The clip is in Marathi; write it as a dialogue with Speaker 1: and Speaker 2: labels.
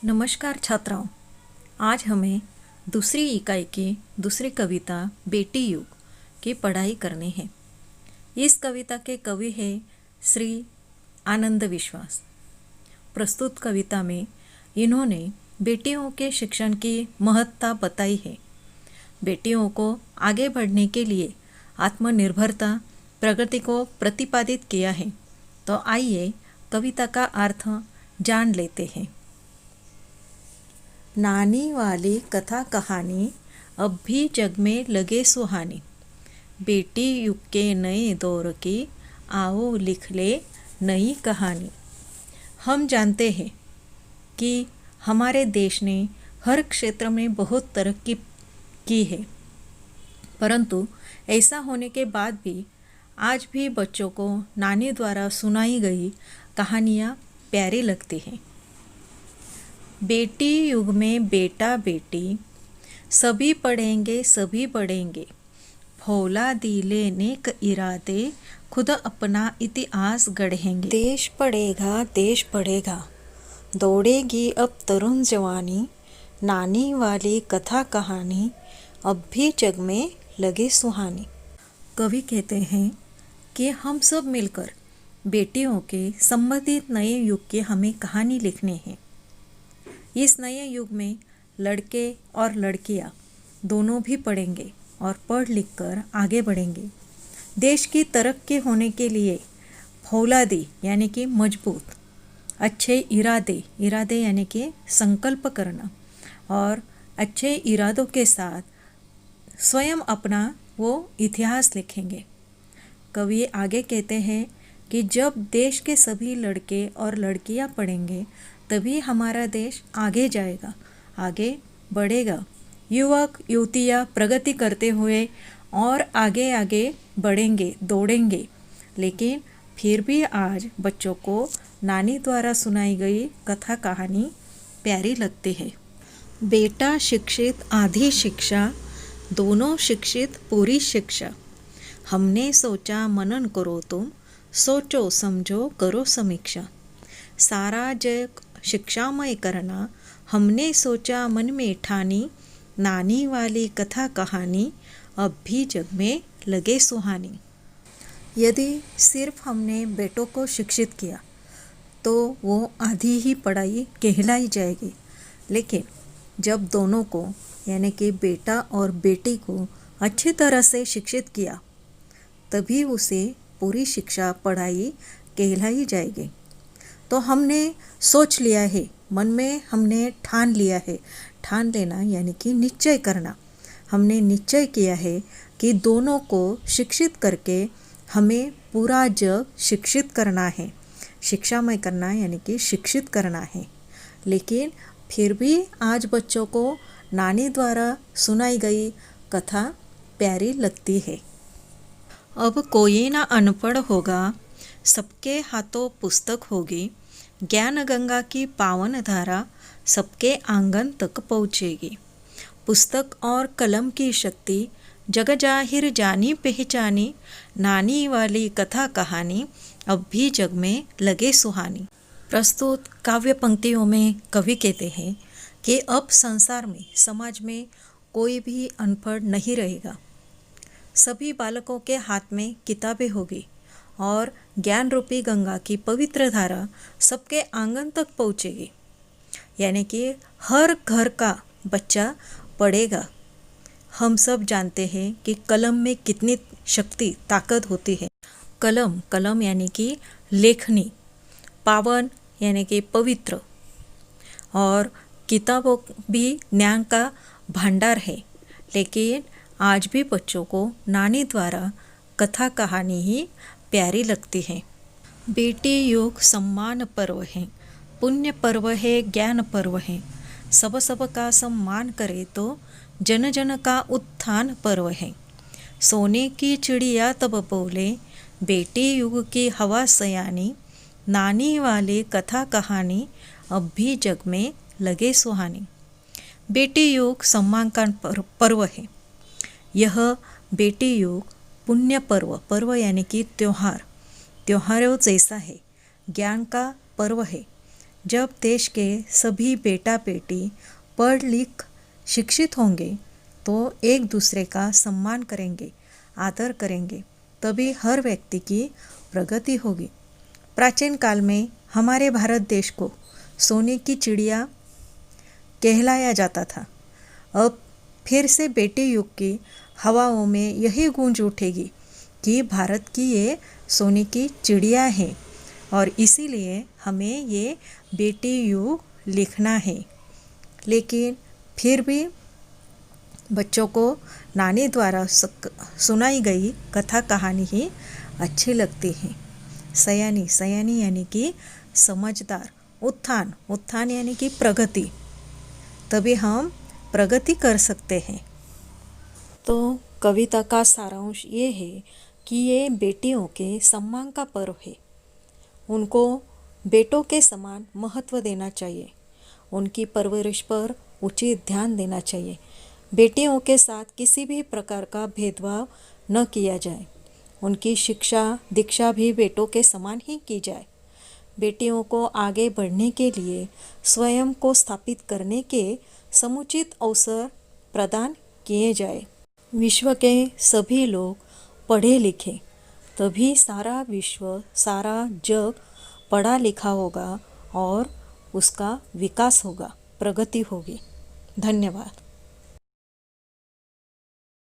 Speaker 1: नमस्कार छात्राओं, आज हमें दूसरी इकाई की दूसरी कविता बेटी युग की पढ़ाई करनी है। इस कविता के कवि हैं श्री आनंद विश्वास। प्रस्तुत कविता में इन्होंने बेटियों के शिक्षण की महत्ता बताई है। बेटियों को आगे बढ़ने के लिए आत्मनिर्भरता प्रगति को प्रतिपादित किया है। तो आइए कविता का अर्थ जान लेते हैं। नानी वाली कथा कहानी अब भी जग में लगे सुहानी। बेटी युग के नए दौर की आओ लिख ले नई कहानी। हम जानते हैं कि हमारे देश ने हर क्षेत्र में बहुत तरक्की की है, परंतु ऐसा होने के बाद भी आज भी बच्चों को नानी द्वारा सुनाई गई कहानियाँ प्यारी लगती हैं। बेटी युग में बेटा बेटी सभी पढ़ेंगे सभी बढ़ेंगे। फौलादी नेक इरादे खुद अपना इतिहास गढ़ेंगे। देश पढ़ेगा दौड़ेगी अब तरुण जवानी। नानी वाली कथा कहानी अब भी जग में लगे सुहानी। कवि कहते हैं कि हम सब मिलकर बेटियों के संबंधित नए युग की हमें कहानी लिखनी है। इस नए युग में लड़के और लड़कियां दोनों भी पढ़ेंगे और पढ़ लिख कर आगे बढ़ेंगे। देश की तरक्की होने के लिए फौलादी यानी कि मजबूत, अच्छे इरादे यानी कि संकल्प करना और अच्छे इरादों के साथ स्वयं अपना वो इतिहास लिखेंगे। कवि आगे कहते हैं कि जब देश के सभी लड़के और लड़कियां पढ़ेंगे तभी हमारा देश आगे जाएगा, आगे बढ़ेगा। युवक युवतियाँ प्रगति करते हुए और आगे आगे बढ़ेंगे, दौड़ेंगे। लेकिन फिर भी आज बच्चों को नानी द्वारा सुनाई गई कथा कहानी प्यारी लगती है। बेटा शिक्षित आधी शिक्षा, दोनों शिक्षित पूरी शिक्षा। हमने सोचा मनन करो तुम, सोचो समझो करो समीक्षा। सारा जग शिक्षामय करना, हमने सोचा मन में ठानी। नानी वाली कथा कहानी अब भी जग में लगे सुहानी। यदि सिर्फ हमने बेटों को शिक्षित किया तो वो आधी ही पढ़ाई कहलाई जाएगी, लेकिन जब दोनों को यानी कि बेटा और बेटी को अच्छी तरह से शिक्षित किया तभी उसे पूरी शिक्षा पढ़ाई कहलाई जाएगी। तो हमने सोच लिया है, मन में हमने ठान लिया है। ठान लेना यानी कि निश्चय करना। हमने निश्चय किया है कि दोनों को शिक्षित करके हमें पूरा जग शिक्षित करना है। शिक्षामय करना यानी कि शिक्षित करना है। लेकिन फिर भी आज बच्चों को नानी द्वारा सुनाई गई कथा प्यारी लगती है। अब कोई ना अनपढ़ होगा, सबके हाथों पुस्तक होगी। ज्ञान गंगा की पावन धारा सबके आंगन तक पहुँचेगी। पुस्तक और कलम की शक्ति जग जाहिर जानी पहचानी। नानी वाली कथा कहानी अब भी जग में लगे सुहानी। प्रस्तुत काव्य पंक्तियों में कवि कहते हैं कि अब संसार में, समाज में कोई भी अनपढ़ नहीं रहेगा। सभी बालकों के हाथ में किताबें होगी और ज्ञान रूपी गंगा की पवित्र धारा सबके आंगन तक पहुँचेगी। यानी कि हर घर का बच्चा पढ़ेगा। हम सब जानते हैं कि कलम में कितनी शक्ति, ताकत होती है। कलम यानी कि लेखनी, पावन यानी कि पवित्र, और किताबों भी ज्ञान का भंडार है। लेकिन आज भी बच्चों को नानी द्वारा कथा कहानी ही प्यारी लगती है। बेटी युग सम्मान पर्व है, पुण्य पर्व है, ज्ञान पर्व है। सब का सम्मान करे तो जन जन का उत्थान पर्व है। सोने की चिड़िया तब बोले, बेटी युग की हवा सयानी। नानी वाली कथा कहानी अब भी जग में लगे सुहानी। बेटी युग सम्मान का पर्व है। यह बेटी युग पुण्य पर्व यानी कि त्योहारों जैसा है। ज्ञान का पर्व है। जब देश के सभी बेटा बेटी पढ़ लिख शिक्षित होंगे तो एक दूसरे का सम्मान करेंगे, आदर करेंगे, तभी हर व्यक्ति की प्रगति होगी। प्राचीन काल में हमारे भारत देश को सोने की चिड़िया कहलाया जाता था। अब फिर से बेटी युग की हवाओं में यही गूंज उठेगी कि भारत की ये सोने की चिड़िया है और इसीलिए हमें ये बेटी युग लिखना है। लेकिन फिर भी बच्चों को नानी द्वारा सुनाई गई कथा कहानी ही अच्छी लगती है। सयानी, सयानी यानी कि समझदार, उत्थान, उत्थान यानी कि प्रगति, तभी हम प्रगति कर सकते हैं। तो कविता का सारांश ये है कि ये बेटियों के सम्मान का पर्व है। उनको बेटों के समान महत्व देना चाहिए। उनकी परवरिश पर उचित ध्यान देना चाहिए। बेटियों के साथ किसी भी प्रकार का भेदभाव न किया जाए। उनकी शिक्षा दीक्षा भी बेटों के समान ही की जाए। बेटियों को आगे बढ़ने के लिए स्वयं को स्थापित करने के समुचित अवसर प्रदान किए जाए। विश्व के सभी लोग पढ़े लिखे, तभी सारा विश्व, सारा जग पढ़ा लिखा होगा और उसका विकास होगा, प्रगति होगी। धन्यवाद।